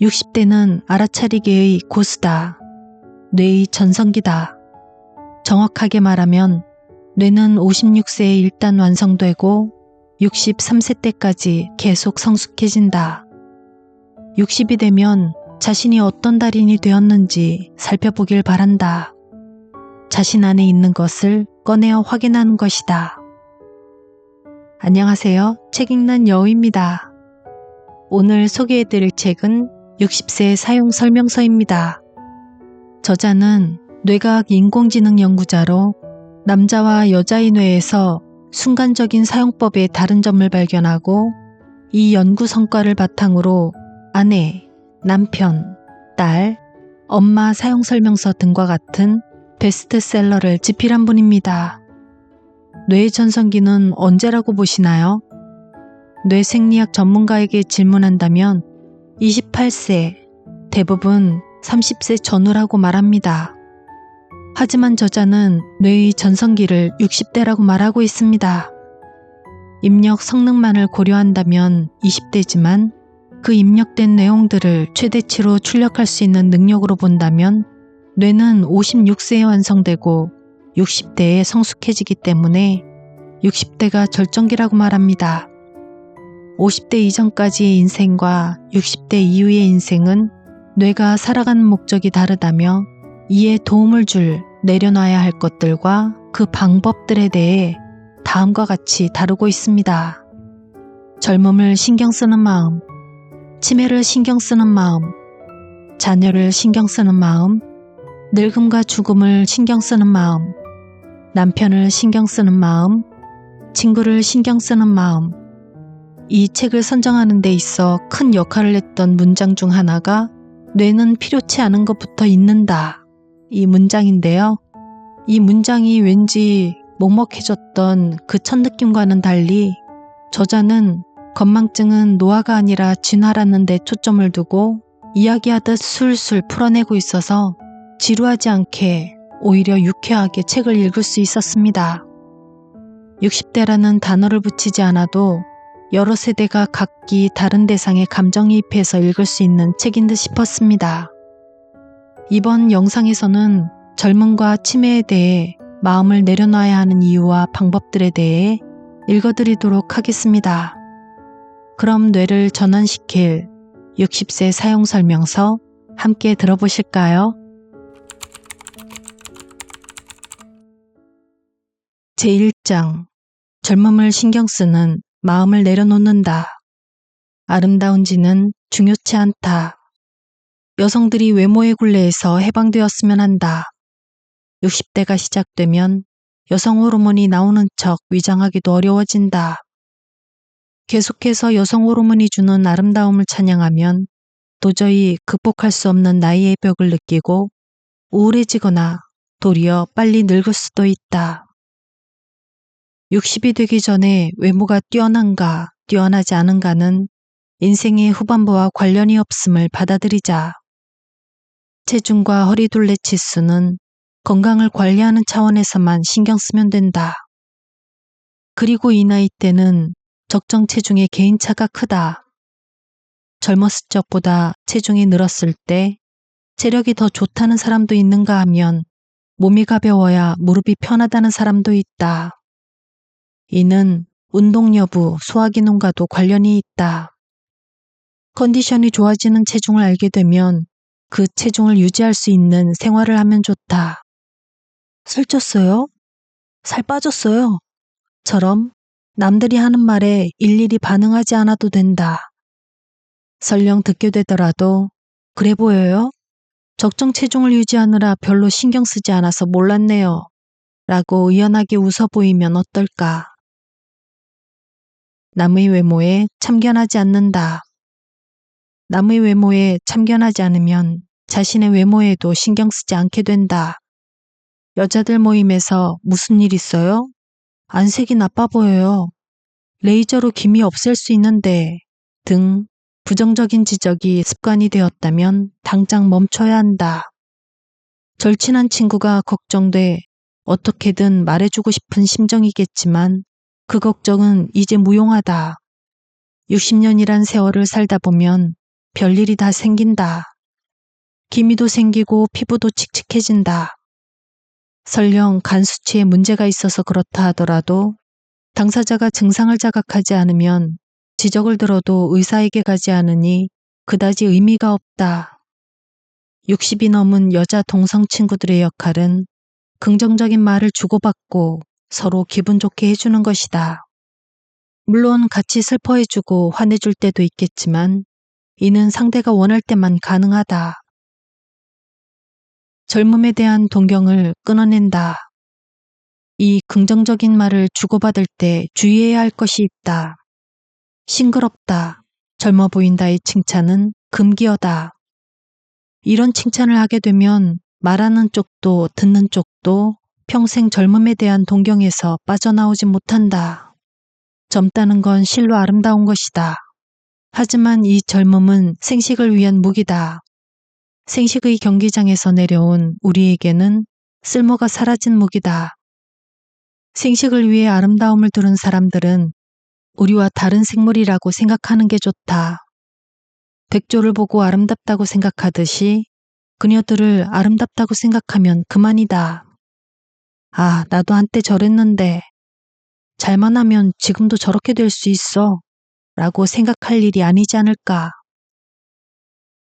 60대는 알아차리기의 고수다. 뇌의 전성기다. 정확하게 말하면 뇌는 56세에 일단 완성되고 63세 때까지 계속 성숙해진다. 60이 되면 자신이 어떤 달인이 되었는지 살펴보길 바란다. 자신 안에 있는 것을 꺼내어 확인하는 것이다. 안녕하세요. 책 읽는 여우입니다. 오늘 소개해드릴 책은 60세 사용 설명서입니다. 저자는 뇌과학 인공지능 연구자로 남자와 여자의 뇌에서 순간적인 사용법의 다른 점을 발견하고 이 연구 성과를 바탕으로 아내, 남편, 딸, 엄마 사용 설명서 등과 같은 베스트셀러를 집필한 분입니다. 뇌의 전성기는 언제라고 보시나요? 뇌생리학 전문가에게 질문한다면 28세, 대부분 30세 전후라고 말합니다. 하지만 저자는 뇌의 전성기를 60대라고 말하고 있습니다. 입력 성능만을 고려한다면 20대지만 그 입력된 내용들을 최대치로 출력할 수 있는 능력으로 본다면 뇌는 56세에 완성되고 60대에 성숙해지기 때문에 60대가 절정기라고 말합니다. 50대 이전까지의 인생과 60대 이후의 인생은 뇌가 살아가는 목적이 다르다며 이에 도움을 줄 내려놔야 할 것들과 그 방법들에 대해 다음과 같이 다루고 있습니다. 젊음을 신경 쓰는 마음, 치매를 신경 쓰는 마음, 자녀를 신경 쓰는 마음, 늙음과 죽음을 신경 쓰는 마음, 남편을 신경 쓰는 마음, 친구를 신경 쓰는 마음. 이 책을 선정하는 데 있어 큰 역할을 했던 문장 중 하나가 뇌는 필요치 않은 것부터 잊는다. 이 문장인데요. 이 문장이 왠지 먹먹해졌던 그 첫 느낌과는 달리 저자는 건망증은 노화가 아니라 진화라는 데 초점을 두고 이야기하듯 술술 풀어내고 있어서 지루하지 않게 오히려 유쾌하게 책을 읽을 수 있었습니다. 60대라는 단어를 붙이지 않아도 여러 세대가 각기 다른 대상에 감정이입해서 읽을 수 있는 책인 듯 싶었습니다. 이번 영상에서는 젊음과 치매에 대해 마음을 내려놔야 하는 이유와 방법들에 대해 읽어드리도록 하겠습니다. 그럼 뇌를 전환시킬 60세 사용 설명서 함께 들어보실까요? 제1장 젊음을 신경 쓰는 마음을 내려놓는다. 아름다운지는 중요치 않다. 여성들이 외모의 굴레에서 해방되었으면 한다. 60대가 시작되면 여성 호르몬이 나오는 척 위장하기도 어려워진다. 계속해서 여성 호르몬이 주는 아름다움을 찬양하면 도저히 극복할 수 없는 나이의 벽을 느끼고 우울해지거나 도리어 빨리 늙을 수도 있다. 60이 되기 전에 외모가 뛰어난가 뛰어나지 않은가는 인생의 후반부와 관련이 없음을 받아들이자. 체중과 허리둘레 치수는 건강을 관리하는 차원에서만 신경 쓰면 된다. 그리고 이 나이 때는 적정 체중의 개인차가 크다. 젊었을 적보다 체중이 늘었을 때 체력이 더 좋다는 사람도 있는가 하면 몸이 가벼워야 무릎이 편하다는 사람도 있다. 이는 운동 여부, 소화기능과도 관련이 있다. 컨디션이 좋아지는 체중을 알게 되면 그 체중을 유지할 수 있는 생활을 하면 좋다. 살쪘어요? 살 빠졌어요? 처럼 남들이 하는 말에 일일이 반응하지 않아도 된다. 설령 듣게 되더라도 그래 보여요? 적정 체중을 유지하느라 별로 신경 쓰지 않아서 몰랐네요. 라고 의연하게 웃어 보이면 어떨까? 남의 외모에 참견하지 않는다. 남의 외모에 참견하지 않으면 자신의 외모에도 신경 쓰지 않게 된다. 여자들 모임에서 무슨 일 있어요? 안색이 나빠 보여요. 레이저로 기미 없앨 수 있는데 등 부정적인 지적이 습관이 되었다면 당장 멈춰야 한다. 절친한 친구가 걱정돼 어떻게든 말해주고 싶은 심정이겠지만 그 걱정은 이제 무용하다. 60년이란 세월을 살다 보면 별일이 다 생긴다. 기미도 생기고 피부도 칙칙해진다. 설령 간 수치에 문제가 있어서 그렇다 하더라도 당사자가 증상을 자각하지 않으면 지적을 들어도 의사에게 가지 않으니 그다지 의미가 없다. 60이 넘은 여자 동성 친구들의 역할은 긍정적인 말을 주고받고 서로 기분 좋게 해주는 것이다. 물론 같이 슬퍼해주고 화내줄 때도 있겠지만 이는 상대가 원할 때만 가능하다. 젊음에 대한 동경을 끊어낸다. 이 긍정적인 말을 주고받을 때 주의해야 할 것이 있다. 싱그럽다, 젊어 보인다의 칭찬은 금기어다. 이런 칭찬을 하게 되면 말하는 쪽도 듣는 쪽도 평생 젊음에 대한 동경에서 빠져나오지 못한다. 젊다는 건 실로 아름다운 것이다. 하지만 이 젊음은 생식을 위한 무기다. 생식의 경기장에서 내려온 우리에게는 쓸모가 사라진 무기다. 생식을 위해 아름다움을 두른 사람들은 우리와 다른 생물이라고 생각하는 게 좋다. 백조를 보고 아름답다고 생각하듯이 그녀들을 아름답다고 생각하면 그만이다. 아, 나도 한때 저랬는데 잘만 하면 지금도 저렇게 될 수 있어 라고 생각할 일이 아니지 않을까.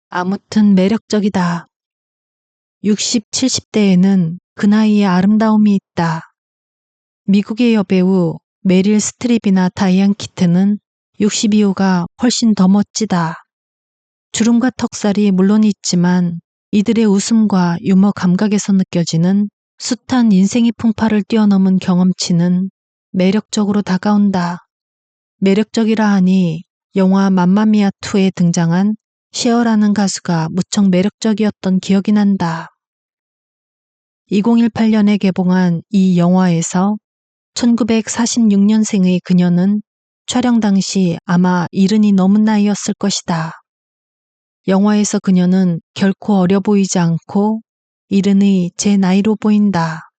아무튼 매력적이다. 60, 70대에는 그 나이에 아름다움이 있다. 미국의 여배우 메릴 스트립이나 다이안 키튼은 60 이후가 훨씬 더 멋지다. 주름과 턱살이 물론 있지만 이들의 웃음과 유머 감각에서 느껴지는 숱한 인생의 풍파를 뛰어넘은 경험치는 매력적으로 다가온다. 매력적이라 하니 영화 맘마미아 2에 등장한 셰어라는 가수가 무척 매력적이었던 기억이 난다. 2018년에 개봉한 이 영화에서 1946년생의 그녀는 촬영 당시 아마 70이 넘은 나이였을 것이다. 영화에서 그녀는 결코 어려 보이지 않고 70의 제 나이로 보인다.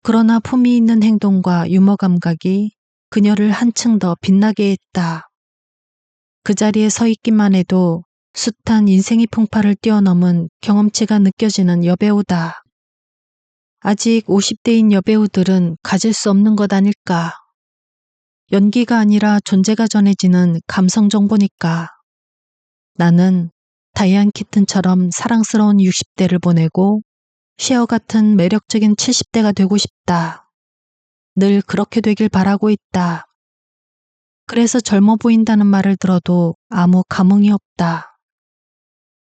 그러나 품위 있는 행동과 유머 감각이 그녀를 한층 더 빛나게 했다. 그 자리에 서 있기만 해도 숱한 인생의 풍파를 뛰어넘은 경험치가 느껴지는 여배우다. 아직 50대인 여배우들은 가질 수 없는 것 아닐까. 연기가 아니라 존재가 전해지는 감성 정보니까. 나는 다이안 키튼처럼 사랑스러운 60대를 보내고 셰어 같은 매력적인 70대가 되고 싶다. 늘 그렇게 되길 바라고 있다. 그래서 젊어 보인다는 말을 들어도 아무 감흥이 없다.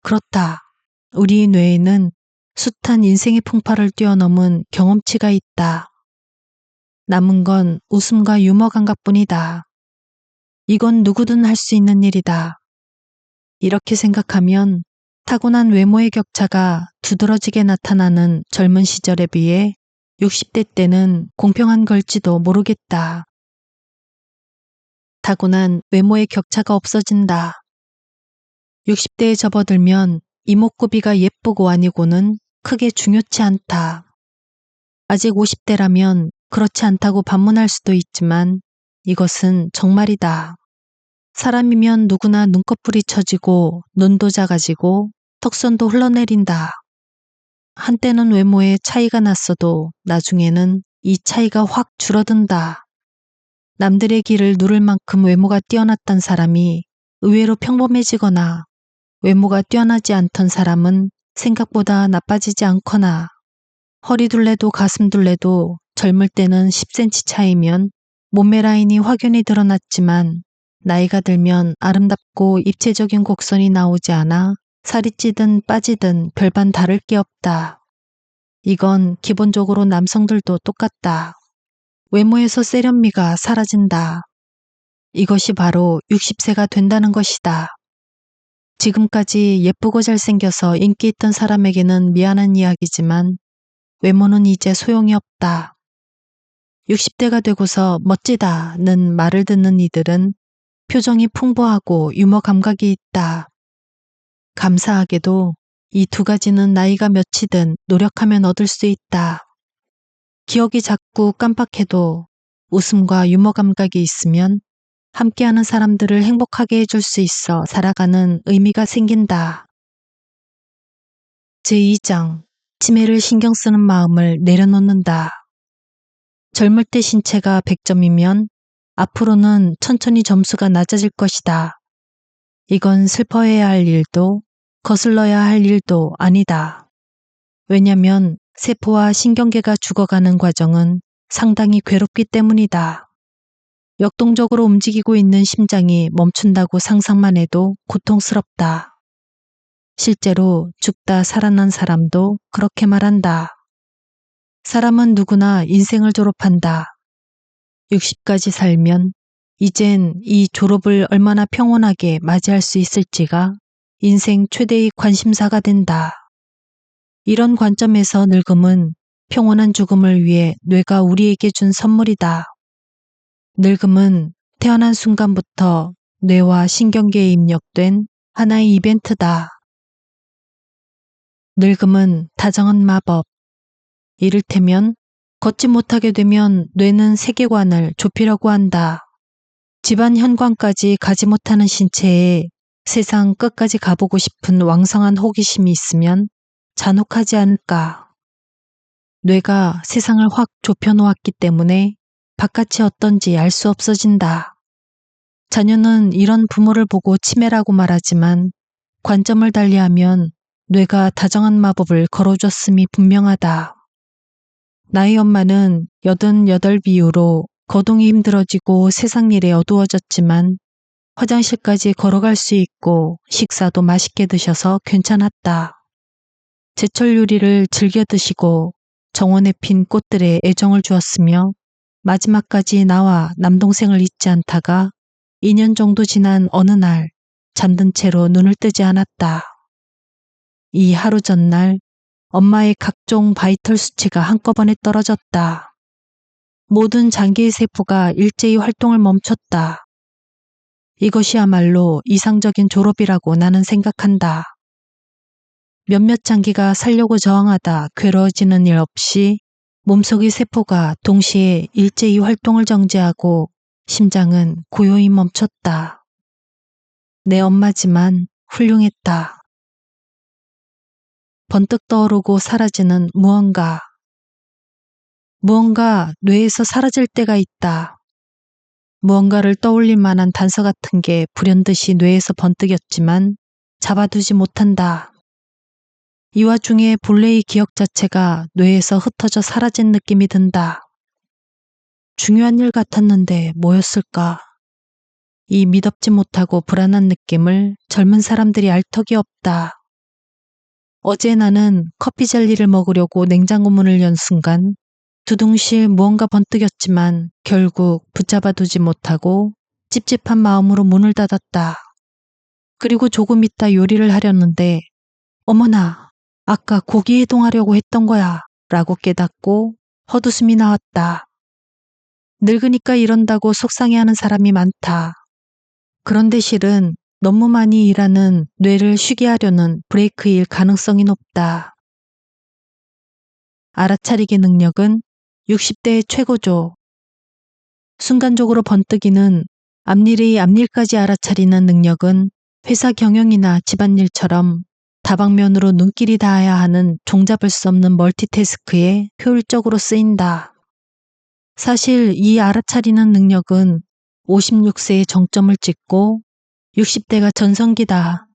그렇다. 우리 뇌에는 숱한 인생의 풍파를 뛰어넘은 경험치가 있다. 남은 건 웃음과 유머 감각뿐이다. 이건 누구든 할 수 있는 일이다. 이렇게 생각하면 타고난 외모의 격차가 두드러지게 나타나는 젊은 시절에 비해 60대 때는 공평한 걸지도 모르겠다. 타고난 외모의 격차가 없어진다. 60대에 접어들면 이목구비가 예쁘고 아니고는 크게 중요치 않다. 아직 50대라면 그렇지 않다고 반문할 수도 있지만 이것은 정말이다. 사람이면 누구나 눈꺼풀이 처지고 눈도 작아지고 턱선도 흘러내린다. 한때는 외모에 차이가 났어도 나중에는 이 차이가 확 줄어든다. 남들의 길을 누를 만큼 외모가 뛰어났던 사람이 의외로 평범해지거나 외모가 뛰어나지 않던 사람은 생각보다 나빠지지 않거나 허리둘레도 가슴둘레도 젊을 때는 10cm 차이면 몸매 라인이 확연히 드러났지만 나이가 들면 아름답고 입체적인 곡선이 나오지 않아 살이 찌든 빠지든 별반 다를 게 없다. 이건 기본적으로 남성들도 똑같다. 외모에서 세련미가 사라진다. 이것이 바로 60세가 된다는 것이다. 지금까지 예쁘고 잘생겨서 인기 있던 사람에게는 미안한 이야기지만 외모는 이제 소용이 없다. 60대가 되고서 멋지다는 말을 듣는 이들은 표정이 풍부하고 유머 감각이 있다. 감사하게도 이 두 가지는 나이가 몇이든 노력하면 얻을 수 있다. 기억이 자꾸 깜빡해도 웃음과 유머 감각이 있으면 함께하는 사람들을 행복하게 해줄 수 있어 살아가는 의미가 생긴다. 제2장 치매를 신경 쓰는 마음을 내려놓는다. 젊을 때 신체가 100점이면 앞으로는 천천히 점수가 낮아질 것이다. 이건 슬퍼해야 할 일도 거슬러야 할 일도 아니다. 왜냐면 세포와 신경계가 죽어가는 과정은 상당히 괴롭기 때문이다. 역동적으로 움직이고 있는 심장이 멈춘다고 상상만 해도 고통스럽다. 실제로 죽다 살아난 사람도 그렇게 말한다. 사람은 누구나 인생을 졸업한다. 60까지 살면 이젠 이 졸업을 얼마나 평온하게 맞이할 수 있을지가 인생 최대의 관심사가 된다. 이런 관점에서 늙음은 평온한 죽음을 위해 뇌가 우리에게 준 선물이다. 늙음은 태어난 순간부터 뇌와 신경계에 입력된 하나의 이벤트다. 늙음은 다정한 마법. 이를테면 걷지 못하게 되면 뇌는 세계관을 좁히려고 한다. 집안 현관까지 가지 못하는 신체에 세상 끝까지 가보고 싶은 왕성한 호기심이 있으면 잔혹하지 않을까. 뇌가 세상을 확 좁혀놓았기 때문에 바깥이 어떤지 알 수 없어진다. 자녀는 이런 부모를 보고 치매라고 말하지만 관점을 달리하면 뇌가 다정한 마법을 걸어줬음이 분명하다. 나의 엄마는 88 이후로 거동이 힘들어지고 세상 일에 어두워졌지만 화장실까지 걸어갈 수 있고 식사도 맛있게 드셔서 괜찮았다. 제철 요리를 즐겨 드시고 정원에 핀 꽃들에 애정을 주었으며 마지막까지 나와 남동생을 잊지 않다가 2년 정도 지난 어느 날 잠든 채로 눈을 뜨지 않았다. 이 하루 전날 엄마의 각종 바이털 수치가 한꺼번에 떨어졌다. 모든 장기의 세포가 일제히 활동을 멈췄다. 이것이야말로 이상적인 졸업이라고 나는 생각한다. 몇몇 장기가 살려고 저항하다 괴로워지는 일 없이 몸속의 세포가 동시에 일제히 활동을 정지하고 심장은 고요히 멈췄다. 내 엄마지만 훌륭했다. 번뜩 떠오르고 사라지는 무언가. 무언가 뇌에서 사라질 때가 있다. 무언가를 떠올릴 만한 단서 같은 게 불현듯이 뇌에서 번뜩였지만 잡아두지 못한다. 이 와중에 본래의 기억 자체가 뇌에서 흩어져 사라진 느낌이 든다. 중요한 일 같았는데 뭐였을까? 이 미덥지 못하고 불안한 느낌을 젊은 사람들이 알 턱이 없다. 어제 나는 커피 젤리를 먹으려고 냉장고 문을 연 순간 두둥실 무언가 번뜩였지만 결국 붙잡아두지 못하고 찝찝한 마음으로 문을 닫았다. 그리고 조금 있다 요리를 하려는데 어머나, 아까 고기 해동하려고 했던 거야 라고 깨닫고 헛웃음이 나왔다. 늙으니까 이런다고 속상해하는 사람이 많다. 그런데 실은 너무 많이 일하는 뇌를 쉬게 하려는 브레이크일 가능성이 높다. 알아차리기 능력은 60대의 최고죠. 순간적으로 번뜩이는 앞일의 앞일까지 알아차리는 능력은 회사 경영이나 집안일처럼 다방면으로 눈길이 닿아야 하는 종잡을 수 없는 멀티태스크에 효율적으로 쓰인다. 사실 이 알아차리는 능력은 56세의 정점을 찍고 60대가 전성기다.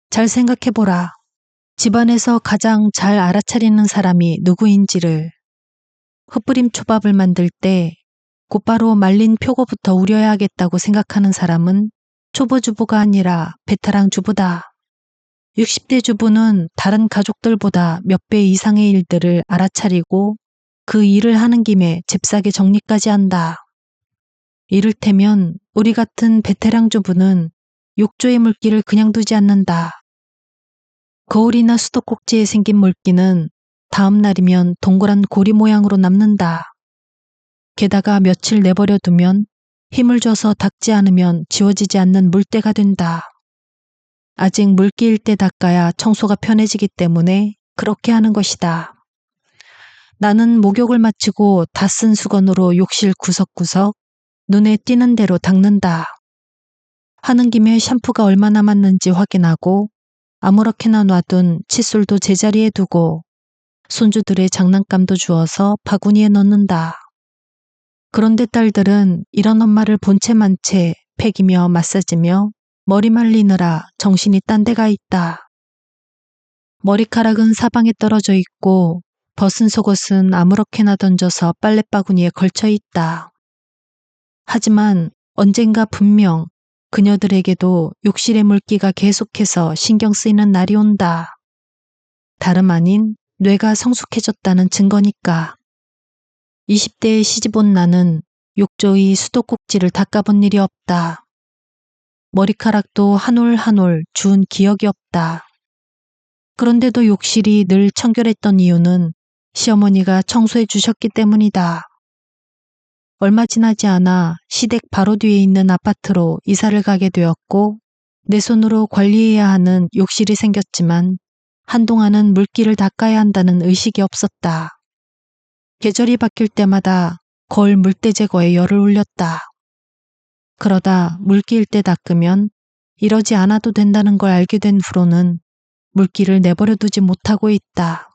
잘 생각해보라. 집안에서 가장 잘 알아차리는 사람이 누구인지를. 흩뿌림 초밥을 만들 때 곧바로 말린 표고부터 우려야 하겠다고 생각하는 사람은 초보 주부가 아니라 베테랑 주부다. 60대 주부는 다른 가족들보다 몇 배 이상의 일들을 알아차리고 그 일을 하는 김에 잽싸게 정리까지 한다. 이를테면 우리 같은 베테랑 주부는 욕조의 물기를 그냥 두지 않는다. 거울이나 수도꼭지에 생긴 물기는 다음 날이면 동그란 고리 모양으로 남는다. 게다가 며칠 내버려 두면 힘을 줘서 닦지 않으면 지워지지 않는 물때가 된다. 아직 물기일 때 닦아야 청소가 편해지기 때문에 그렇게 하는 것이다. 나는 목욕을 마치고 다 쓴 수건으로 욕실 구석구석 눈에 띄는 대로 닦는다. 하는 김에 샴푸가 얼마 남았는지 확인하고 아무렇게나 놔둔 칫솔도 제자리에 두고 손주들의 장난감도 주워서 바구니에 넣는다. 그런데 딸들은 이런 엄마를 본체 만채 패기며 맞서지며 머리 말리느라 정신이 딴 데가 있다. 머리카락은 사방에 떨어져 있고 벗은 속옷은 아무렇게나 던져서 빨랫바구니에 걸쳐 있다. 하지만 언젠가 분명 그녀들에게도 욕실의 물기가 계속해서 신경 쓰이는 날이 온다. 다름 아닌 뇌가 성숙해졌다는 증거니까. 20대에 시집온 나는 욕조의 수도꼭지를 닦아본 일이 없다. 머리카락도 한 올 한 올 주운 기억이 없다. 그런데도 욕실이 늘 청결했던 이유는 시어머니가 청소해 주셨기 때문이다. 얼마 지나지 않아 시댁 바로 뒤에 있는 아파트로 이사를 가게 되었고 내 손으로 관리해야 하는 욕실이 생겼지만 한동안은 물기를 닦아야 한다는 의식이 없었다. 계절이 바뀔 때마다 거울 물때 제거에 열을 올렸다. 그러다 물기일 때 닦으면 이러지 않아도 된다는 걸 알게 된 후로는 물기를 내버려 두지 못하고 있다.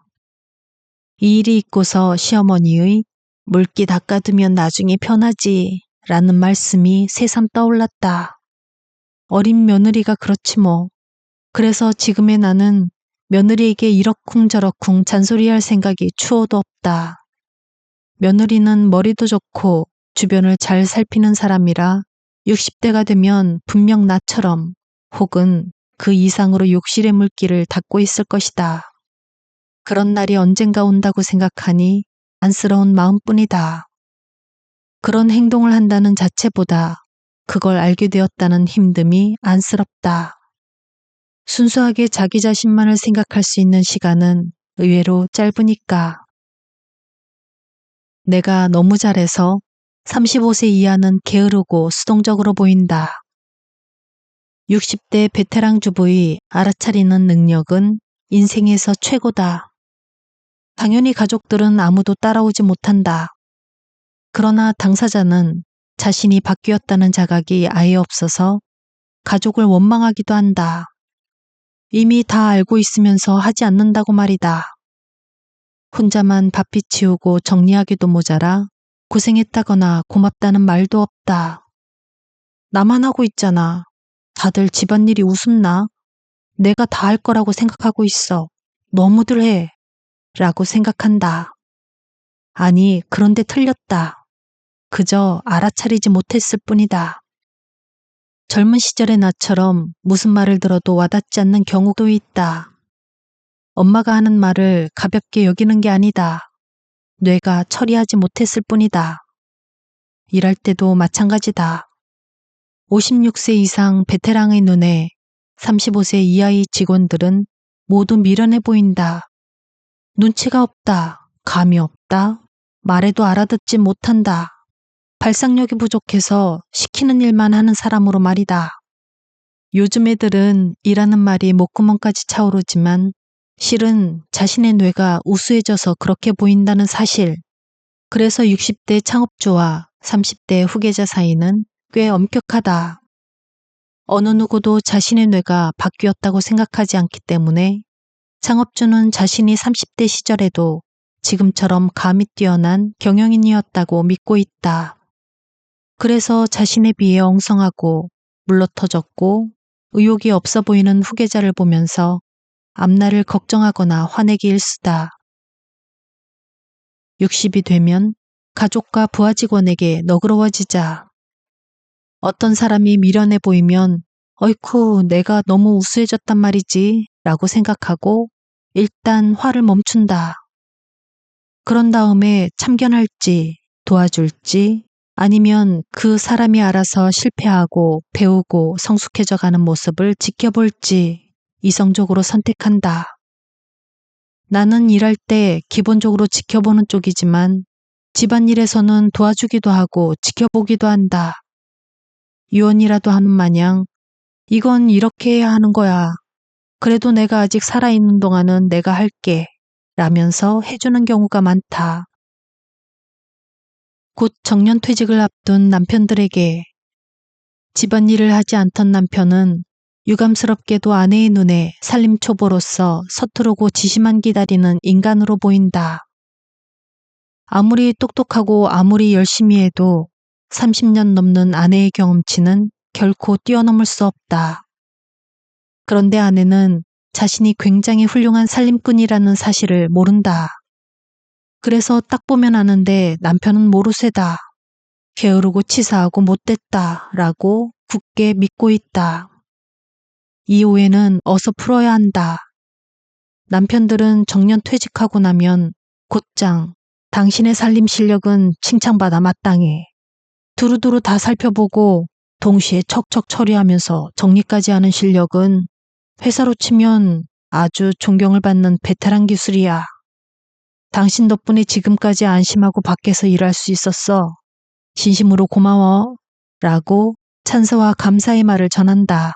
이 일이 있고서 시어머니의 물기 닦아두면 나중에 편하지 라는 말씀이 새삼 떠올랐다. 어린 며느리가 그렇지 뭐. 그래서 지금의 나는 며느리에게 이러쿵저러쿵 잔소리할 생각이 추호도 없다. 며느리는 머리도 좋고 주변을 잘 살피는 사람이라 60대가 되면 분명 나처럼 혹은 그 이상으로 욕실의 물기를 닦고 있을 것이다. 그런 날이 언젠가 온다고 생각하니 안쓰러운 마음뿐이다. 그런 행동을 한다는 자체보다 그걸 알게 되었다는 힘듦이 안쓰럽다. 순수하게 자기 자신만을 생각할 수 있는 시간은 의외로 짧으니까. 내가 너무 잘해서 35세 이하는 게으르고 수동적으로 보인다. 60대 베테랑 주부의 알아차리는 능력은 인생에서 최고다. 당연히 가족들은 아무도 따라오지 못한다. 그러나 당사자는 자신이 바뀌었다는 자각이 아예 없어서 가족을 원망하기도 한다. 이미 다 알고 있으면서 하지 않는다고 말이다. 혼자만 바삐 치우고 정리하기도 모자라 고생했다거나 고맙다는 말도 없다. 나만 하고 있잖아. 다들 집안일이 우습나? 내가 다 할 거라고 생각하고 있어. 너무들 해. 라고 생각한다. 아니, 그런데 틀렸다. 그저 알아차리지 못했을 뿐이다. 젊은 시절의 나처럼 무슨 말을 들어도 와닿지 않는 경우도 있다. 엄마가 하는 말을 가볍게 여기는 게 아니다. 뇌가 처리하지 못했을 뿐이다. 일할 때도 마찬가지다. 56세 이상 베테랑의 눈에 35세 이하의 직원들은 모두 미련해 보인다. 눈치가 없다. 감이 없다. 말해도 알아듣지 못한다. 발상력이 부족해서 시키는 일만 하는 사람으로 말이다. 요즘 애들은 일하는 말이 목구멍까지 차오르지만 실은 자신의 뇌가 우수해져서 그렇게 보인다는 사실. 그래서 60대 창업주와 30대 후계자 사이는 꽤 엄격하다. 어느 누구도 자신의 뇌가 바뀌었다고 생각하지 않기 때문에 창업주는 자신이 30대 시절에도 지금처럼 감이 뛰어난 경영인이었다고 믿고 있다. 그래서 자신에 비해 엉성하고 물러터졌고 의욕이 없어 보이는 후계자를 보면서 앞날을 걱정하거나 화내기 일쑤다. 60이 되면 가족과 부하 직원에게 너그러워지자. 어떤 사람이 미련해 보이면 어이쿠 내가 너무 우수해졌단 말이지 라고 생각하고 일단 화를 멈춘다. 그런 다음에 참견할지 도와줄지 아니면 그 사람이 알아서 실패하고 배우고 성숙해져 가는 모습을 지켜볼지 이성적으로 선택한다. 나는 일할 때 기본적으로 지켜보는 쪽이지만 집안일에서는 도와주기도 하고 지켜보기도 한다. 유언이라도 하는 마냥 이건 이렇게 해야 하는 거야. 그래도 내가 아직 살아있는 동안은 내가 할게. 라면서 해주는 경우가 많다. 곧 정년퇴직을 앞둔 남편들에게 집안일을 하지 않던 남편은 유감스럽게도 아내의 눈에 살림초보로서 서투르고 지시만 기다리는 인간으로 보인다. 아무리 똑똑하고 아무리 열심히 해도 30년 넘는 아내의 경험치는 결코 뛰어넘을 수 없다. 그런데 아내는 자신이 굉장히 훌륭한 살림꾼이라는 사실을 모른다. 그래서 딱 보면 아는데 남편은 모르쇠다. 게으르고 치사하고 못됐다 라고 굳게 믿고 있다. 이 오해는 어서 풀어야 한다. 남편들은 정년 퇴직하고 나면 곧장 당신의 살림 실력은 칭찬받아 마땅해. 두루두루 다 살펴보고 동시에 척척 처리하면서 정리까지 하는 실력은 회사로 치면 아주 존경을 받는 베테랑 기술이야. 당신 덕분에 지금까지 안심하고 밖에서 일할 수 있었어. 진심으로 고마워. 라고 찬사와 감사의 말을 전한다.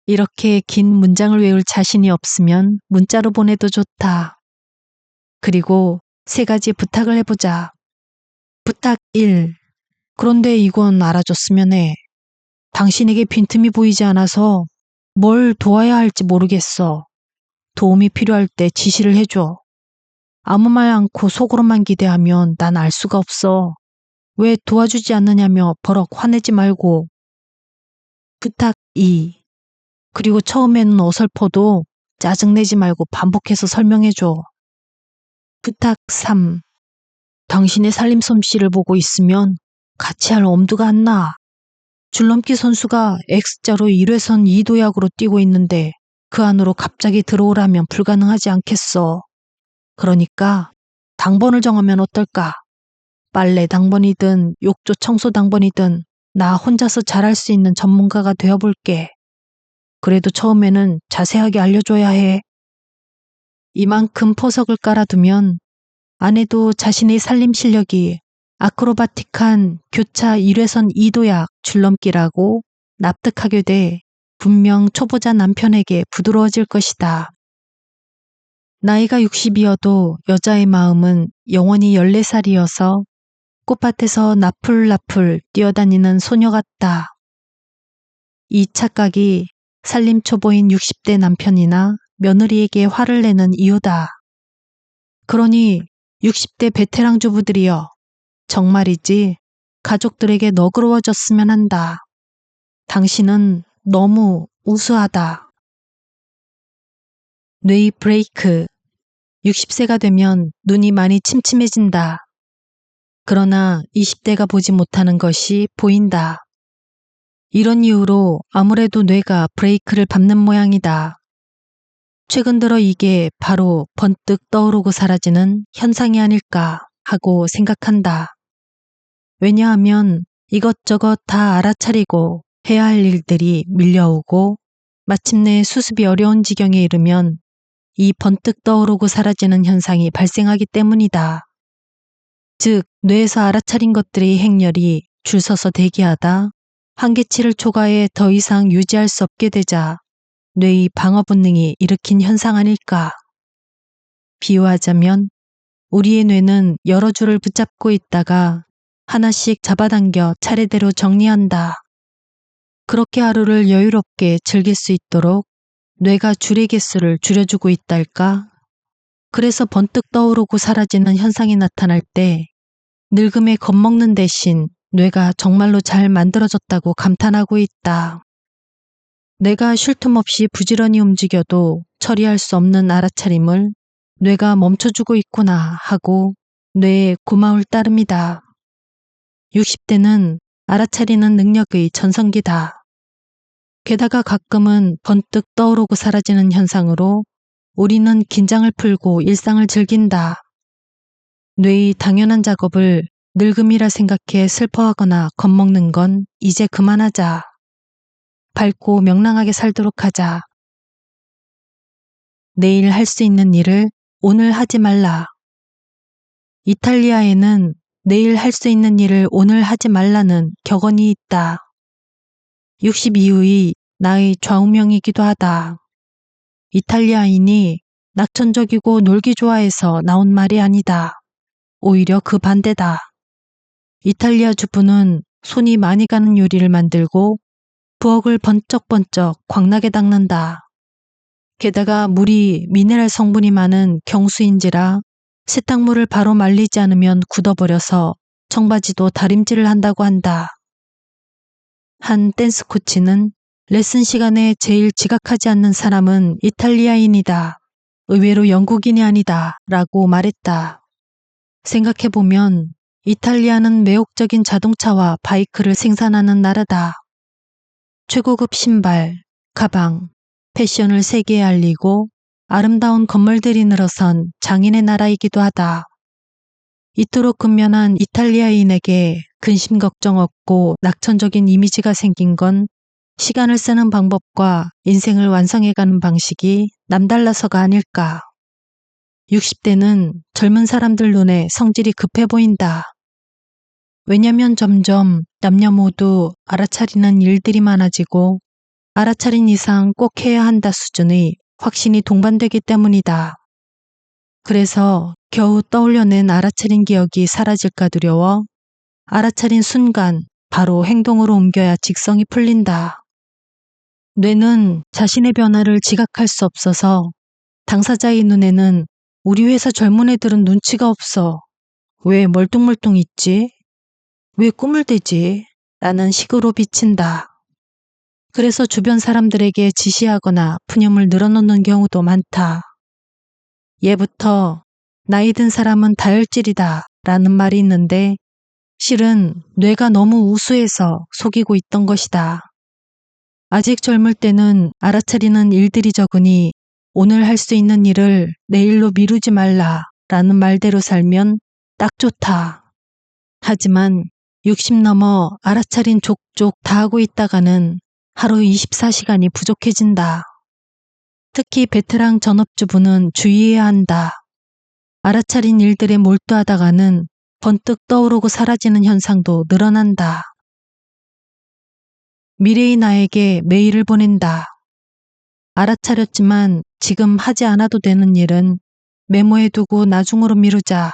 이렇게 긴 문장을 외울 자신이 없으면 문자로 보내도 좋다. 그리고 3가지 부탁을 해보자. 부탁 1. 그런데 이건 알아줬으면 해. 당신에게 빈틈이 보이지 않아서 뭘 도와야 할지 모르겠어. 도움이 필요할 때 지시를 해줘. 아무 말 않고 속으로만 기대하면 난 알 수가 없어. 왜 도와주지 않느냐며 버럭 화내지 말고. 부탁 2. 그리고 처음에는 어설퍼도 짜증내지 말고 반복해서 설명해줘. 부탁 3. 당신의 살림 솜씨를 보고 있으면 같이 할 엄두가 안 나. 줄넘기 선수가 X자로 1회선 2도약으로 뛰고 있는데 그 안으로 갑자기 들어오라면 불가능하지 않겠어. 그러니까 당번을 정하면 어떨까? 빨래 당번이든 욕조 청소 당번이든 나 혼자서 잘할 수 있는 전문가가 되어볼게. 그래도 처음에는 자세하게 알려줘야 해. 이만큼 포석을 깔아두면 아내도 자신의 살림 실력이 아크로바틱한 교차 1회선 2도약 줄넘기라고 납득하게 돼 분명 초보자 남편에게 부드러워질 것이다. 나이가 60이어도 여자의 마음은 영원히 14살이어서 꽃밭에서 나풀나풀 뛰어다니는 소녀 같다. 이 착각이 살림 초보인 60대 남편이나 며느리에게 화를 내는 이유다. 그러니 60대 베테랑 주부들이여, 정말이지 가족들에게 너그러워졌으면 한다. 당신은 너무 우수하다. 뇌 브레이크. 60세가 되면 눈이 많이 침침해진다. 그러나 20대가 보지 못하는 것이 보인다. 이런 이유로 아무래도 뇌가 브레이크를 밟는 모양이다. 최근 들어 이게 바로 번뜩 떠오르고 사라지는 현상이 아닐까 하고 생각한다. 왜냐하면 이것저것 다 알아차리고 해야 할 일들이 밀려오고 마침내 수습이 어려운 지경에 이르면 이 번뜩 떠오르고 사라지는 현상이 발생하기 때문이다. 즉, 뇌에서 알아차린 것들의 행렬이 줄 서서 대기하다 한계치를 초과해 더 이상 유지할 수 없게 되자 뇌의 방어 본능이 일으킨 현상 아닐까. 비유하자면 우리의 뇌는 여러 줄을 붙잡고 있다가 하나씩 잡아당겨 차례대로 정리한다. 그렇게 하루를 여유롭게 즐길 수 있도록 뇌가 줄의 개수를 줄여주고 있달까? 그래서 번뜩 떠오르고 사라지는 현상이 나타날 때 늙음에 겁먹는 대신 뇌가 정말로 잘 만들어졌다고 감탄하고 있다. 내가 쉴 틈 없이 부지런히 움직여도 처리할 수 없는 알아차림을 뇌가 멈춰주고 있구나 하고 뇌에 고마울 따름이다. 60대는 알아차리는 능력의 전성기다. 게다가 가끔은 번뜩 떠오르고 사라지는 현상으로 우리는 긴장을 풀고 일상을 즐긴다. 뇌의 당연한 작업을 늙음이라 생각해 슬퍼하거나 겁먹는 건 이제 그만하자. 밝고 명랑하게 살도록 하자. 내일 할 수 있는 일을 오늘 하지 말라. 이탈리아에는 내일 할 수 있는 일을 오늘 하지 말라는 격언이 있다. 60 이후의 나의 좌우명이기도 하다. 이탈리아인이 낙천적이고 놀기 좋아해서 나온 말이 아니다. 오히려 그 반대다. 이탈리아 주부는 손이 많이 가는 요리를 만들고 부엌을 번쩍번쩍 광나게 닦는다. 게다가 물이 미네랄 성분이 많은 경수인지라 세탁물을 바로 말리지 않으면 굳어버려서 청바지도 다림질을 한다고 한다. 한 댄스 코치는 레슨 시간에 제일 지각하지 않는 사람은 이탈리아인이다. 의외로 영국인이 아니다. 라고 말했다. 생각해보면 이탈리아는 매혹적인 자동차와 바이크를 생산하는 나라다. 최고급 신발, 가방, 패션을 세계에 알리고 아름다운 건물들이 늘어선 장인의 나라이기도 하다. 이토록 근면한 이탈리아인에게 근심 걱정 없고 낙천적인 이미지가 생긴 건 시간을 쓰는 방법과 인생을 완성해가는 방식이 남달라서가 아닐까. 60대는 젊은 사람들 눈에 성질이 급해 보인다. 왜냐면 점점 남녀 모두 알아차리는 일들이 많아지고 알아차린 이상 꼭 해야 한다 수준의 확신이 동반되기 때문이다. 그래서 겨우 떠올려낸 알아차린 기억이 사라질까 두려워 알아차린 순간 바로 행동으로 옮겨야 직성이 풀린다. 뇌는 자신의 변화를 지각할 수 없어서 당사자의 눈에는 우리 회사 젊은 애들은 눈치가 없어. 왜 멀뚱멀뚱 있지? 왜 꿈을 대지? 라는 식으로 비친다. 그래서 주변 사람들에게 지시하거나 푸념을 늘어놓는 경우도 많다. 예부터 나이 든 사람은 다혈질이다 라는 말이 있는데 실은 뇌가 너무 우수해서 속이고 있던 것이다. 아직 젊을 때는 알아차리는 일들이 적으니 오늘 할 수 있는 일을 내일로 미루지 말라 라는 말대로 살면 딱 좋다. 하지만 60 넘어 알아차린 족족 다 하고 있다가는 하루 24시간이 부족해진다. 특히 베테랑 전업주부는 주의해야 한다. 알아차린 일들에 몰두하다가는 번뜩 떠오르고 사라지는 현상도 늘어난다. 미래의 나에게 메일을 보낸다. 알아차렸지만 지금 하지 않아도 되는 일은 메모해두고 나중으로 미루자.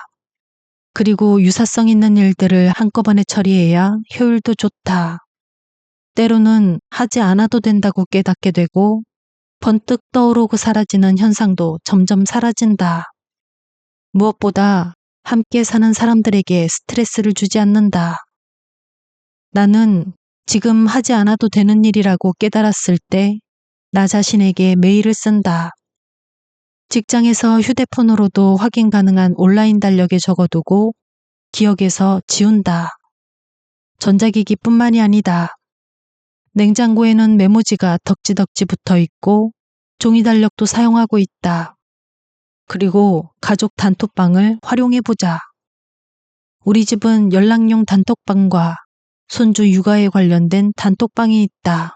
그리고 유사성 있는 일들을 한꺼번에 처리해야 효율도 좋다. 때로는 하지 않아도 된다고 깨닫게 되고 번뜩 떠오르고 사라지는 현상도 점점 사라진다. 무엇보다 함께 사는 사람들에게 스트레스를 주지 않는다. 나는 지금 하지 않아도 되는 일이라고 깨달았을 때 나 자신에게 메일을 쓴다. 직장에서 휴대폰으로도 확인 가능한 온라인 달력에 적어두고 기억에서 지운다. 전자기기뿐만이 아니다. 냉장고에는 메모지가 덕지덕지 붙어 있고 종이 달력도 사용하고 있다. 그리고 가족 단톡방을 활용해보자. 우리 집은 연락용 단톡방과 손주 육아에 관련된 단톡방이 있다.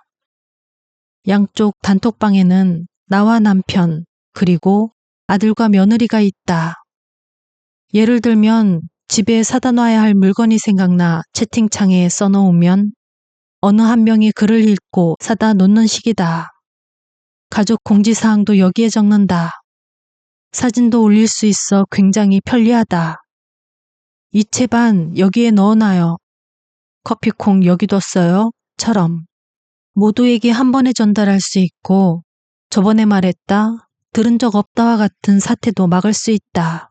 양쪽 단톡방에는 나와 남편 그리고 아들과 며느리가 있다. 예를 들면 집에 사다 놔야 할 물건이 생각나 채팅창에 써놓으면 어느 한 명이 글을 읽고 사다 놓는 식이다. 가족 공지사항도 여기에 적는다. 사진도 올릴 수 있어 굉장히 편리하다. 이 채반 여기에 넣어놔요. 커피콩 여기 뒀어요. 처럼. 모두에게 한 번에 전달할 수 있고 저번에 말했다, 들은 적 없다와 같은 사태도 막을 수 있다.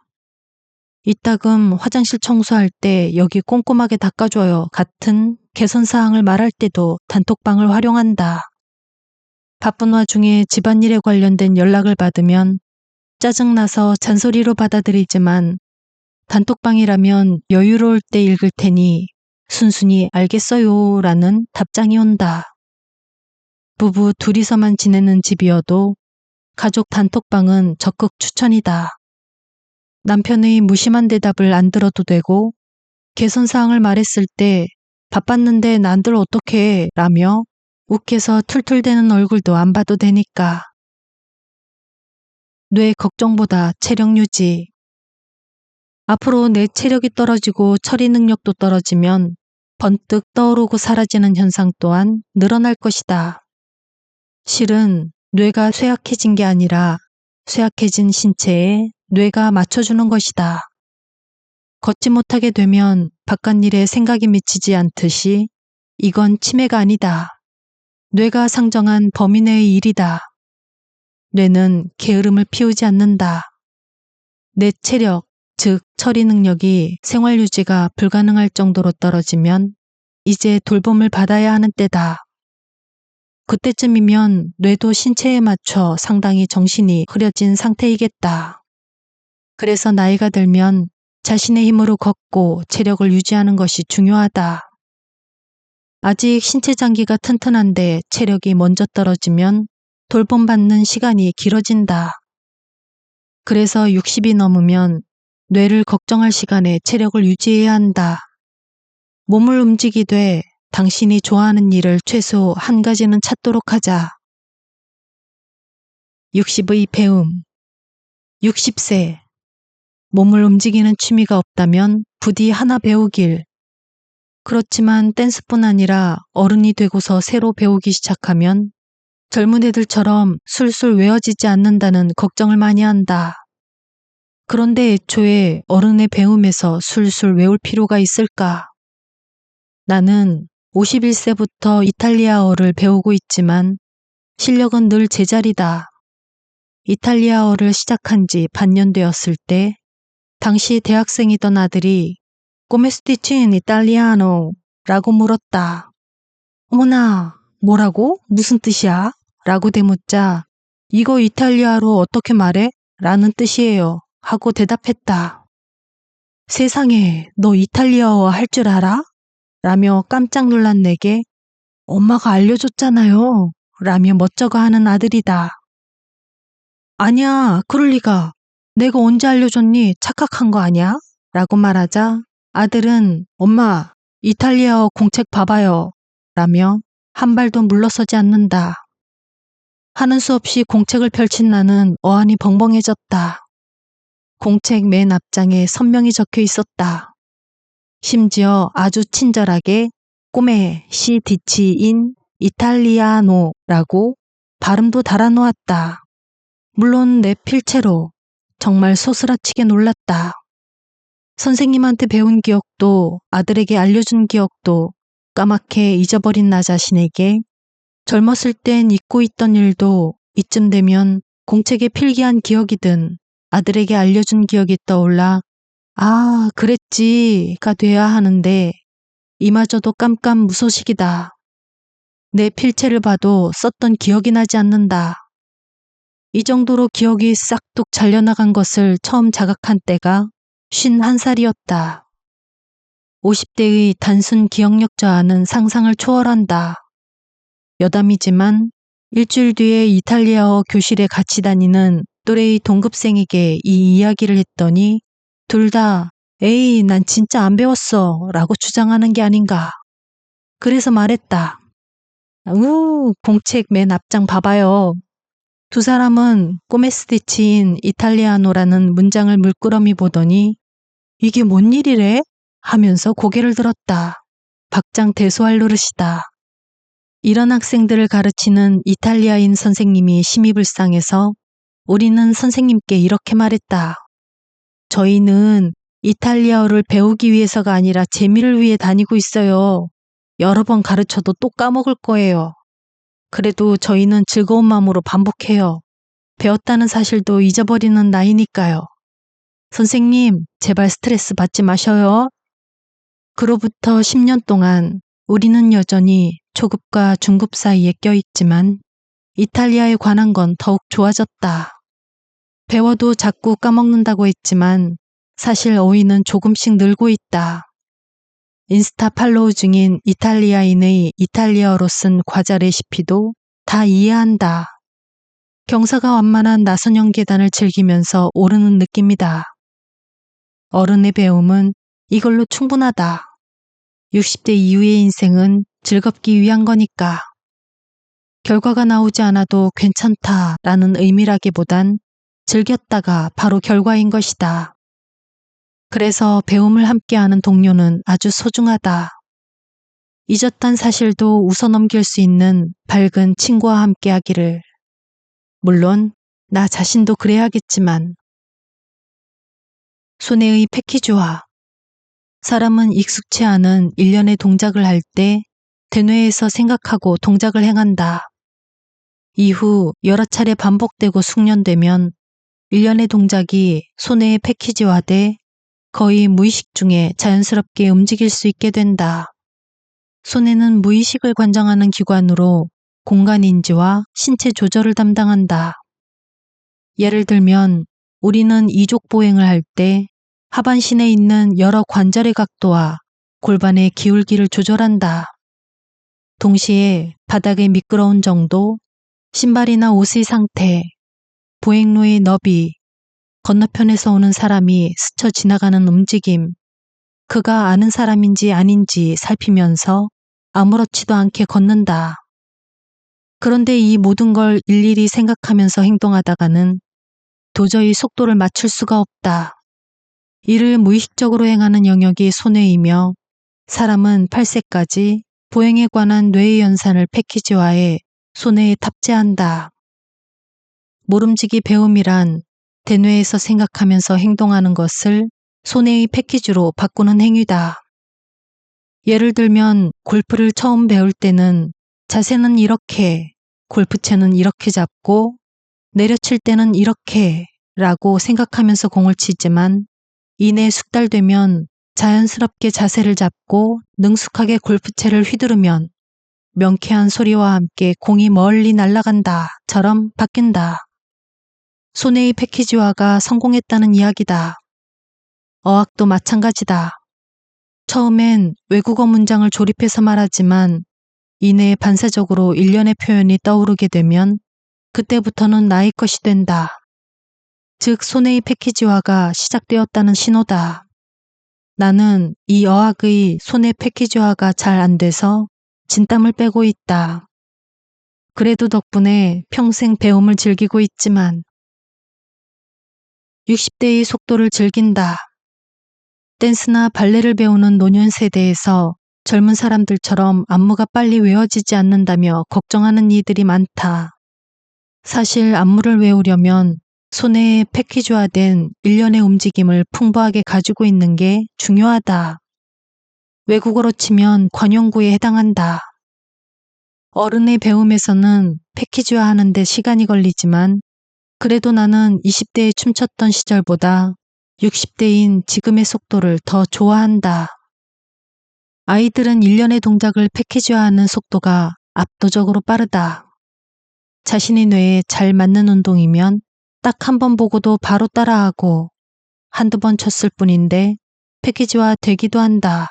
이따금 화장실 청소할 때 여기 꼼꼼하게 닦아줘요 같은 개선사항을 말할 때도 단톡방을 활용한다. 바쁜 와중에 집안일에 관련된 연락을 받으면 짜증나서 잔소리로 받아들이지만 단톡방이라면 여유로울 때 읽을 테니 순순히 알겠어요 라는 답장이 온다. 부부 둘이서만 지내는 집이어도 가족 단톡방은 적극 추천이다. 남편의 무심한 대답을 안 들어도 되고 개선사항을 말했을 때 바빴는데 난들 어떡해 라며 욱해서 툴툴대는 얼굴도 안 봐도 되니까. 뇌 걱정보다 체력 유지. 앞으로 내 체력이 떨어지고 처리 능력도 떨어지면 번뜩 떠오르고 사라지는 현상 또한 늘어날 것이다. 실은 뇌가 쇠약해진 게 아니라 쇠약해진 신체에 뇌가 맞춰주는 것이다. 걷지 못하게 되면 바깥 일에 생각이 미치지 않듯이 이건 치매가 아니다. 뇌가 상정한 범위 내의 일이다. 뇌는 게으름을 피우지 않는다. 내 체력, 즉 처리 능력이 생활 유지가 불가능할 정도로 떨어지면 이제 돌봄을 받아야 하는 때다. 그때쯤이면 뇌도 신체에 맞춰 상당히 정신이 흐려진 상태이겠다. 그래서 나이가 들면 자신의 힘으로 걷고 체력을 유지하는 것이 중요하다. 아직 신체 장기가 튼튼한데 체력이 먼저 떨어지면 돌봄받는 시간이 길어진다. 그래서 60이 넘으면 뇌를 걱정할 시간에 체력을 유지해야 한다. 몸을 움직이되 당신이 좋아하는 일을 최소 한 가지는 찾도록 하자. 60의 배움. 60세. 몸을 움직이는 취미가 없다면 부디 하나 배우길. 그렇지만 댄스뿐 아니라 어른이 되고서 새로 배우기 시작하면 젊은 애들처럼 술술 외워지지 않는다는 걱정을 많이 한다. 그런데 애초에 어른의 배움에서 술술 외울 필요가 있을까? 나는 51세부터 이탈리아어를 배우고 있지만 실력은 늘 제자리다. 이탈리아어를 시작한 지 반년 되었을 때 당시 대학생이던 아들이 Come sti in italiano? 라고 물었다. 어머나, 뭐라고? 무슨 뜻이야? 라고 대묻자 이거 이탈리아로 어떻게 말해? 라는 뜻이에요. 하고 대답했다. 세상에, 너 이탈리아어 할 줄 알아? 라며 깜짝 놀란 내게 엄마가 알려줬잖아요. 라며 멋쩍어 하는 아들이다. 아니야, 그럴 리가. 내가 언제 알려줬니? 착각한 거 아니야? 라고 말하자 아들은 엄마, 이탈리아어 공책 봐봐요. 라며 한 발도 물러서지 않는다. 하는 수 없이 공책을 펼친 나는 어안이 벙벙해졌다. 공책 맨 앞장에 선명히 적혀 있었다. 심지어 아주 친절하게 꼬메 시 디치인 이탈리아노라고 발음도 달아놓았다. 물론 내 필체로 정말 소스라치게 놀랐다. 선생님한테 배운 기억도 아들에게 알려준 기억도 까맣게 잊어버린 나 자신에게 젊었을 땐 잊고 있던 일도 이쯤 되면 공책에 필기한 기억이든 아들에게 알려준 기억이 떠올라 아, 그랬지가 돼야 하는데 이마저도 깜깜 무소식이다. 내 필체를 봐도 썼던 기억이 나지 않는다. 이 정도로 기억이 싹둑 잘려나간 것을 처음 자각한 때가 51살이었다. 50대의 단순 기억력 저하는 상상을 초월한다. 여담이지만 일주일 뒤에 이탈리아어 교실에 같이 다니는 또래의 동급생에게 이 이야기를 했더니 둘 다 에이, 난 진짜 안 배웠어 라고 주장하는 게 아닌가. 그래서 말했다. 공책 맨 앞장 봐봐요. 두 사람은 꼬메스티치인 이탈리아노라는 문장을 물끄러미 보더니 이게 뭔 일이래? 하면서 고개를 들었다. 박장대소할 노릇이다. 이런 학생들을 가르치는 이탈리아인 선생님이 심히 불쌍해서 우리는 선생님께 이렇게 말했다. 저희는 이탈리아어를 배우기 위해서가 아니라 재미를 위해 다니고 있어요. 여러 번 가르쳐도 또 까먹을 거예요. 그래도 저희는 즐거운 마음으로 반복해요. 배웠다는 사실도 잊어버리는 나이니까요. 선생님, 제발 스트레스 받지 마셔요. 그로부터 10년 동안 우리는 여전히 초급과 중급 사이에 껴있지만 이탈리아에 관한 건 더욱 좋아졌다. 배워도 자꾸 까먹는다고 했지만 사실 어휘는 조금씩 늘고 있다. 인스타 팔로우 중인 이탈리아인의 이탈리아어로 쓴 과자 레시피도 다 이해한다. 경사가 완만한 나선형 계단을 즐기면서 오르는 느낌이다. 어른의 배움은 이걸로 충분하다. 60대 이후의 인생은 즐겁기 위한 거니까. 결과가 나오지 않아도 괜찮다라는 의미라기보단 즐겼다가 바로 결과인 것이다. 그래서 배움을 함께하는 동료는 아주 소중하다. 잊었단 사실도 웃어넘길 수 있는 밝은 친구와 함께하기를. 물론 나 자신도 그래야겠지만. 손해의 패키지화. 사람은 익숙치 않은 일련의 동작을 할 때 대뇌에서 생각하고 동작을 행한다. 이후 여러 차례 반복되고 숙련되면 일련의 동작이 손해의 패키지화돼 거의 무의식 중에 자연스럽게 움직일 수 있게 된다. 손해는 무의식을 관장하는 기관으로 공간 인지와 신체 조절을 담당한다. 예를 들면 우리는 이족 보행을 할 때 하반신에 있는 여러 관절의 각도와 골반의 기울기를 조절한다. 동시에 바닥의 미끄러운 정도, 신발이나 옷의 상태, 보행로의 너비, 건너편에서 오는 사람이 스쳐 지나가는 움직임, 그가 아는 사람인지 아닌지 살피면서 아무렇지도 않게 걷는다. 그런데 이 모든 걸 일일이 생각하면서 행동하다가는 도저히 속도를 맞출 수가 없다. 이를 무의식적으로 행하는 영역이 손해이며 사람은 8세까지 보행에 관한 뇌의 연산을 패키지화해 손해에 탑재한다. 모름지기 배움이란 대뇌에서 생각하면서 행동하는 것을 손해의 패키지로 바꾸는 행위다. 예를 들면 골프를 처음 배울 때는 자세는 이렇게, 골프채는 이렇게 잡고 내려칠 때는 이렇게 라고 생각하면서 공을 치지만 이내 숙달되면 자연스럽게 자세를 잡고 능숙하게 골프채를 휘두르면 명쾌한 소리와 함께 공이 멀리 날아간다처럼 바뀐다. 손해의 패키지화가 성공했다는 이야기다. 어학도 마찬가지다. 처음엔 외국어 문장을 조립해서 말하지만 이내에 반사적으로 일련의 표현이 떠오르게 되면 그때부터는 나의 것이 된다. 즉 손해의 패키지화가 시작되었다는 신호다. 나는 이 어학의 손해 패키지화가 잘 안 돼서 진땀을 빼고 있다. 그래도 덕분에 평생 배움을 즐기고 있지만 60대의 속도를 즐긴다. 댄스나 발레를 배우는 노년 세대에서 젊은 사람들처럼 안무가 빨리 외워지지 않는다며 걱정하는 이들이 많다. 사실 안무를 외우려면 손해에 패키지화된 일련의 움직임을 풍부하게 가지고 있는 게 중요하다. 외국어로 치면 관용구에 해당한다. 어른의 배움에서는 패키지화하는 데 시간이 걸리지만 그래도 나는 20대에 춤췄던 시절보다 60대인 지금의 속도를 더 좋아한다. 아이들은 일련의 동작을 패키지화하는 속도가 압도적으로 빠르다. 자신의 뇌에 잘 맞는 운동이면 딱 한 번 보고도 바로 따라하고 한두 번 쳤을 뿐인데 패키지화 되기도 한다.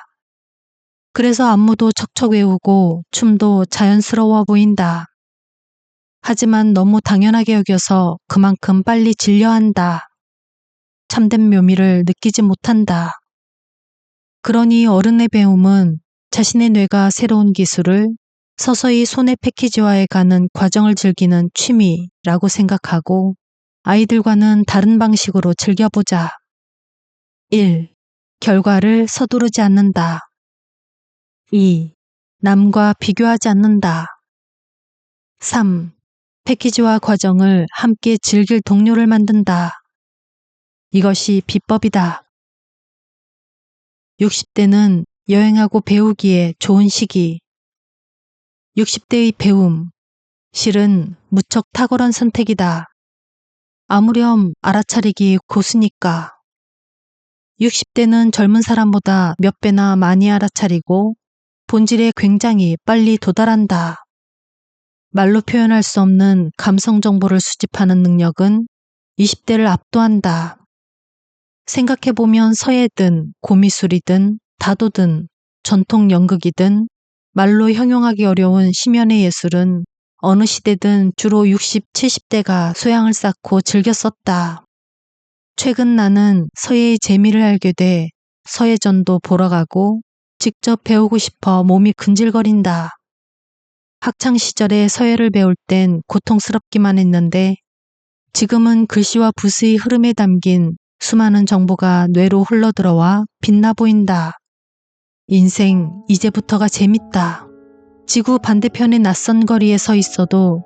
그래서 안무도 척척 외우고 춤도 자연스러워 보인다. 하지만 너무 당연하게 여겨서 그만큼 빨리 질려한다. 참된 묘미를 느끼지 못한다. 그러니 어른의 배움은 자신의 뇌가 새로운 기술을 서서히 손에 패키지화해 가는 과정을 즐기는 취미라고 생각하고 아이들과는 다른 방식으로 즐겨보자. 1. 결과를 서두르지 않는다. 2. 남과 비교하지 않는다. 3. 패키지화 과정을 함께 즐길 동료를 만든다. 이것이 비법이다. 60대는 여행하고 배우기에 좋은 시기. 60대의 배움, 실은 무척 탁월한 선택이다. 아무렴 알아차리기 고수니까. 60대는 젊은 사람보다 몇 배나 많이 알아차리고 본질에 굉장히 빨리 도달한다. 말로 표현할 수 없는 감성 정보를 수집하는 능력은 20대를 압도한다. 생각해보면 서예든 고미술이든 다도든 전통 연극이든 말로 형용하기 어려운 심연의 예술은 어느 시대든 주로 60, 70대가 소양을 쌓고 즐겨 썼다. 최근 나는 서예의 재미를 알게 돼 서예전도 보러 가고 직접 배우고 싶어 몸이 근질거린다. 학창시절에 서예를 배울 땐 고통스럽기만 했는데 지금은 글씨와 붓의 흐름에 담긴 수많은 정보가 뇌로 흘러들어와 빛나 보인다. 인생 이제부터가 재밌다. 지구 반대편의 낯선 거리에 서 있어도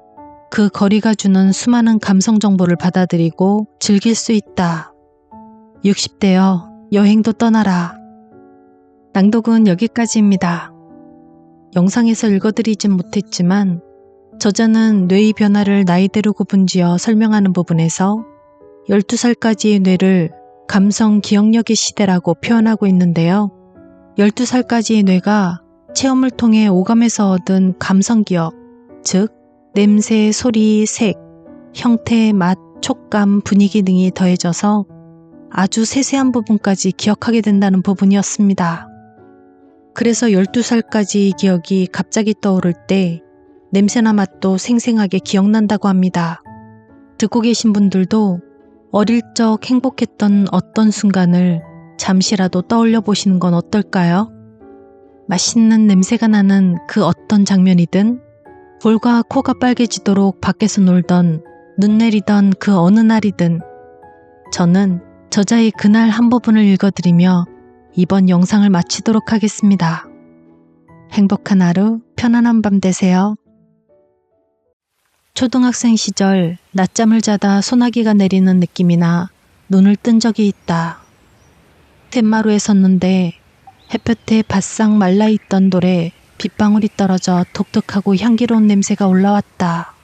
그 거리가 주는 수많은 감성 정보를 받아들이고 즐길 수 있다. 60대여 여행도 떠나라. 낭독은 여기까지입니다. 영상에서 읽어드리진 못했지만 저자는 뇌의 변화를 나이대로 구분지어 설명하는 부분에서 12살까지의 뇌를 감성 기억력의 시대라고 표현하고 있는데요. 12살까지의 뇌가 체험을 통해 오감에서 얻은 감성 기억, 즉 냄새, 소리, 색, 형태, 맛, 촉감, 분위기 등이 더해져서 아주 세세한 부분까지 기억하게 된다는 부분이었습니다. 그래서 12살까지의 기억이 갑자기 떠오를 때 냄새나 맛도 생생하게 기억난다고 합니다. 듣고 계신 분들도 어릴 적 행복했던 어떤 순간을 잠시라도 떠올려 보시는 건 어떨까요? 맛있는 냄새가 나는 그 어떤 장면이든, 볼과 코가 빨개지도록 밖에서 놀던, 눈 내리던 그 어느 날이든, 저는 저자의 그날 한 부분을 읽어드리며 이번 영상을 마치도록 하겠습니다. 행복한 하루, 편안한 밤 되세요. 초등학생 시절 낮잠을 자다 소나기가 내리는 느낌이나 눈을 뜬 적이 있다. 툇마루에 섰는데 햇볕에 바싹 말라있던 돌에 빗방울이 떨어져 독특하고 향기로운 냄새가 올라왔다.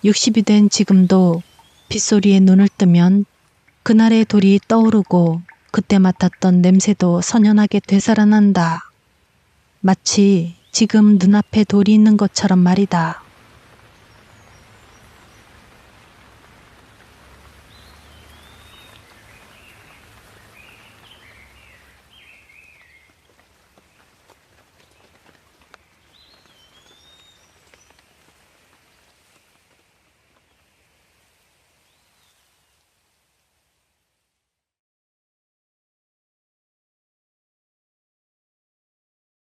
60이 된 지금도 빗소리에 눈을 뜨면 그날의 돌이 떠오르고 그때 맡았던 냄새도 선연하게 되살아난다. 마치 지금 눈앞에 돌이 있는 것처럼 말이다.